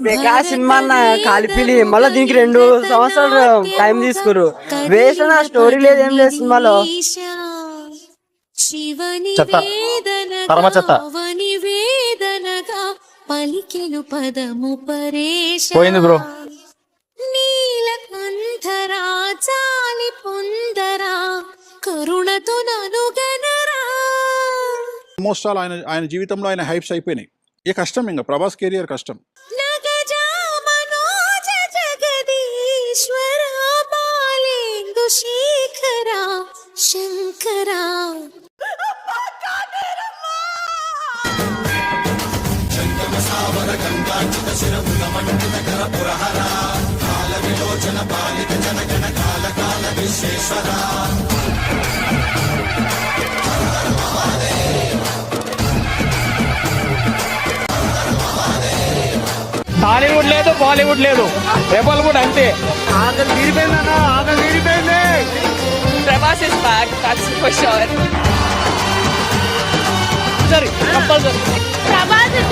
Prakash cinema అన్న కలిపిలి మళ్ళీ దీనికి 2 సంవత్సరాలు టైం తీసుకురు. వేస్ట్ అన్న, స్టోరీ లేదు, ఏం లేదు సినిమాలో. చెత్త, పరమ చెత్త. పలికెను పదము పరేష పోయింది బ్రో. నీలకంఠరా చాలి పొందరా కరుణతో ననుగనరా. ఆల్మోస్ట్ ఆల్ ఆయన జీవితంలో ఆయన హైప్స్ అయిపోయినాయి. ఏ కష్టం, ఇంకా ప్రభాస్ కెరియర్ కష్టం. నగజా మనోజ జగదీశ్వర బాలేందు శేఖర శంకర. హాలీవుడ్ లేదు, బాలీవుడ్ లేదు, రెబల్ కూడా అంతే. ఆకలి తీరిపోయింది అన్న, ఆకలి తీరిపోయింది. Prabhas is back, that's for sure. సరే, కంపల్సరీ Prabhas is